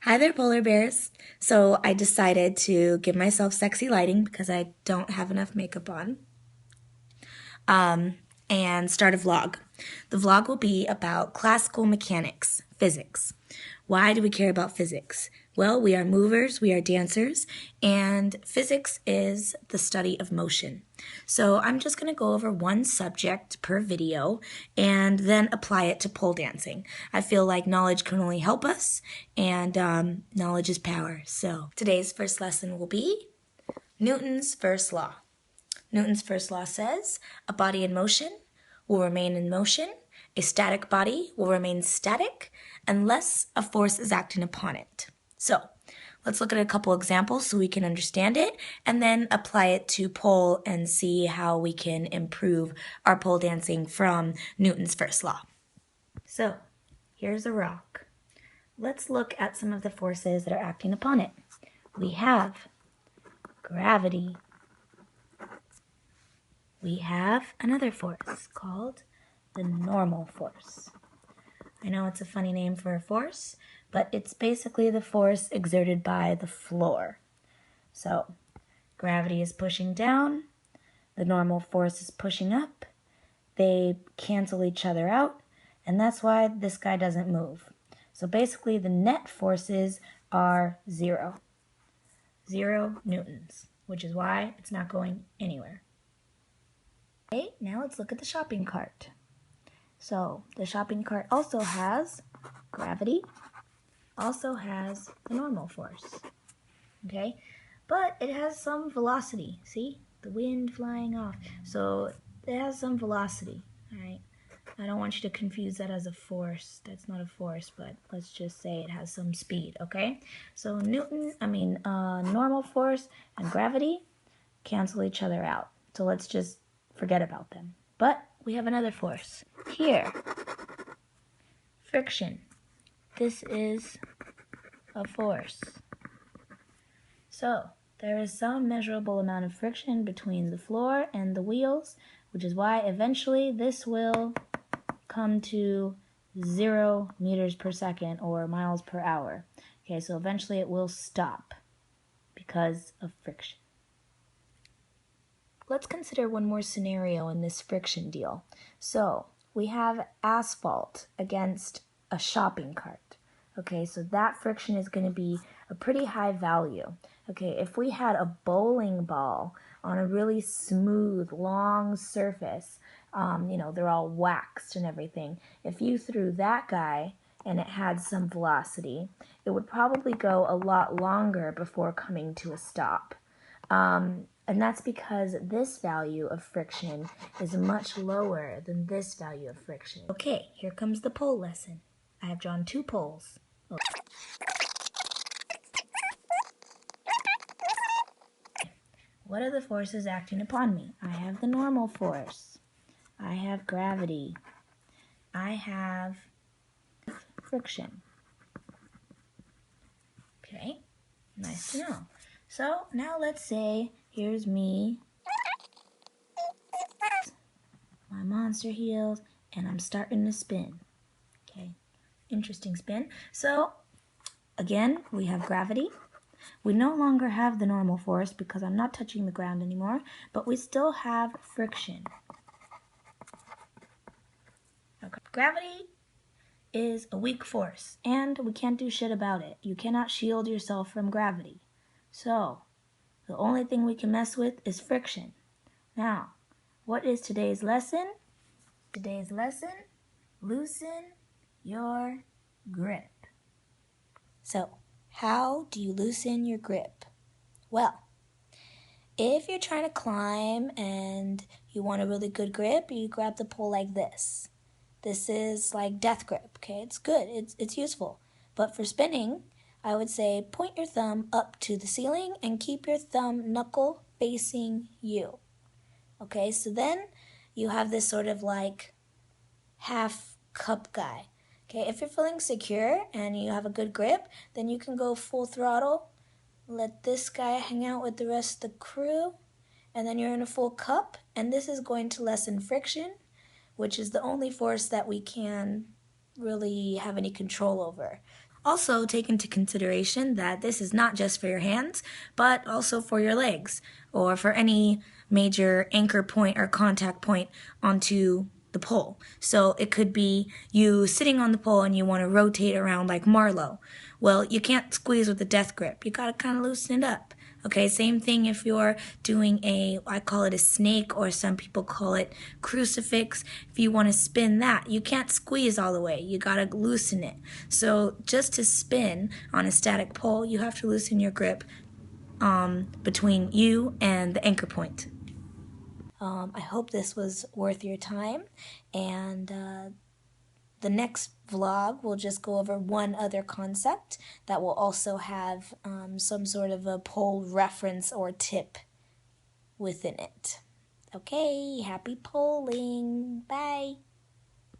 Hi there, polar bears. So I decided to give myself sexy lighting because I don't have enough makeup on, and start a vlog. The vlog will be about classical mechanics, physics. Why do we care about physics? Well, we are movers, we are dancers, and physics is the study of motion. So I'm just going to go over one subject per video and then apply it to pole dancing. I feel like knowledge can only help us, and knowledge is power. So today's first lesson will be Newton's first law. Newton's first law says a body in motion will remain in motion, a static body will remain static unless a force is acting upon it. So let's look at a couple examples so we can understand it and then apply it to pole and see how we can improve our pole dancing from Newton's first law. So here's a rock. Let's look at some of the forces that are acting upon it. We have gravity. We have another force called the normal force. I know it's a funny name for a force, but it's basically the force exerted by the floor. So gravity is pushing down, the normal force is pushing up, they cancel each other out, and that's why this guy doesn't move. So basically the net forces are 0 newtons, which is why it's not going anywhere. Okay, now let's look at the shopping cart. So the shopping cart also has gravity, also has the normal force, okay? But it has some velocity, see? The wind flying off. So it has some velocity, all right? I don't want you to confuse that as a force. That's not a force, but let's just say it has some speed, okay? So normal force and gravity cancel each other out. So let's just forget about them. But we have another force. Here, friction. This is a force. So there is some measurable amount of friction between the floor and the wheels, which is why eventually this will come to 0 meters per second or miles per hour. Okay, so eventually it will stop because of friction. Let's consider one more scenario in this friction deal. So we have asphalt against a shopping cart. Okay, so that friction is going to be a pretty high value. Okay, if we had a bowling ball on a really smooth, long surface, they're all waxed and everything. If you threw that guy and it had some velocity, it would probably go a lot longer before coming to a stop. And that's because this value of friction is much lower than this value of friction. Okay, here comes the pole lesson. I have drawn 2 poles. What are the forces acting upon me? I have the normal force. I have gravity. I have friction. Okay, nice to know. So now let's say here's me, my monster heels, and I'm starting to spin. Okay, interesting spin. So again, we have gravity. We no longer have the normal force because I'm not touching the ground anymore, but we still have friction. Okay. Gravity is a weak force, and we can't do shit about it. You cannot shield yourself from gravity. So, the only thing we can mess with is friction. Now, what is today's lesson? Today's lesson, loosen your grip. So, how do you loosen your grip? Well, if you're trying to climb and you want a really good grip, you grab the pole like this. This is like death grip, okay? It's good, it's useful. But for spinning, I would say point your thumb up to the ceiling and keep your thumb knuckle facing you. Okay, so then you have this sort of like half cup guy. Okay, if you're feeling secure and you have a good grip, then you can go full throttle. Let this guy hang out with the rest of the crew, and then you're in a full cup, and this is going to lessen friction, which is the only force that we can really have any control over. Also, take into consideration that this is not just for your hands, but also for your legs, or for any major anchor point or contact point onto the pole. So it could be you sitting on the pole and you want to rotate around like Marlowe. Well, you can't squeeze with a death grip. You got to kind of loosen it up. Okay, same thing if you're doing I call it a snake, or some people call it crucifix. If you want to spin that, you can't squeeze all the way. You got to loosen it. So just to spin on a static pole, you have to loosen your grip between you and the anchor point. I hope this was worth your time, and the next vlog will just go over one other concept that will also have some sort of a pole reference or tip within it. Okay, happy polling. Bye.